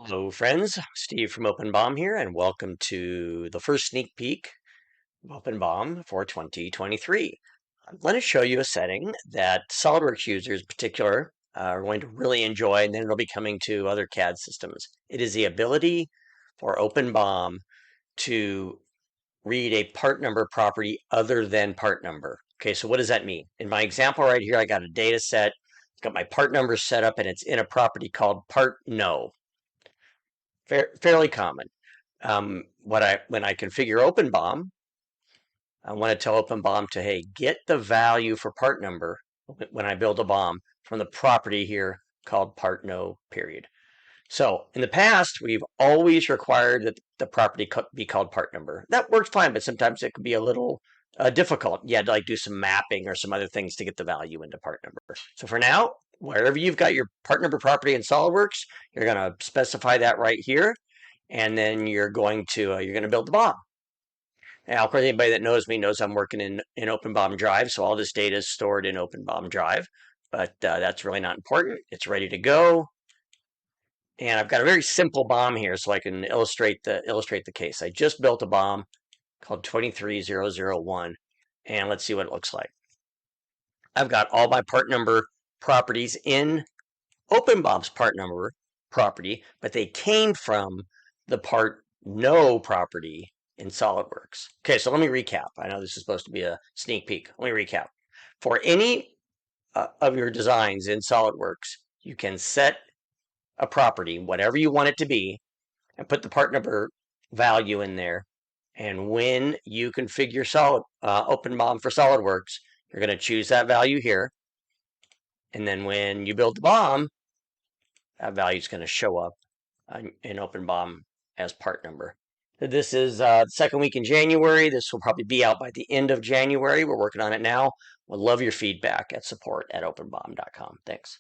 Hello, friends. Steve from OpenBOM here, and welcome to the first sneak peek of OpenBOM for 2023. I'm going to show you a setting that SolidWorks users in particular are going to really enjoy, and then it'll be coming to other CAD systems. It is the ability for OpenBOM to read a part number property other than part number. Okay, so what does that mean? In my example right here, I got a data set, it's got my part number set up, and it's in a property called part no. Fairly common. When I configure OpenBOM, I want to tell OpenBOM to, hey, get the value for part number when I build a BOM from the property here called part no period. So in the past, we've always required that the property be called part number. That works fine, but sometimes it could be a little difficult. You had to like do some mapping or some other things to get the value into part number. So for now, wherever you've got your part number property in SolidWorks, you're going to specify that right here, and then you're going to build the BOM. Now, of course, anybody that knows me knows I'm working in OpenBOM Drive, so all this data is stored in OpenBOM Drive, but that's really not important. It's ready to go. And I've got a very simple BOM here so I can illustrate the case. I just built a BOM called 23001, and let's see what it looks like. I've got all my part number properties in OpenBOM's part number property, but they came from the part no property in SolidWorks. Okay, so let me recap. I know this is supposed to be a sneak peek. Let me recap. For any of your designs in SolidWorks, you can set a property, whatever you want it to be, and put the part number value in there. And when you configure OpenBOM for SolidWorks, you're going to choose that value here. And then when you build the BOM, that value is going to show up in OpenBOM as part number. This is the second week in January. This will probably be out by the end of January. We're working on it now. We'd love your feedback at support@openbom.com. Thanks.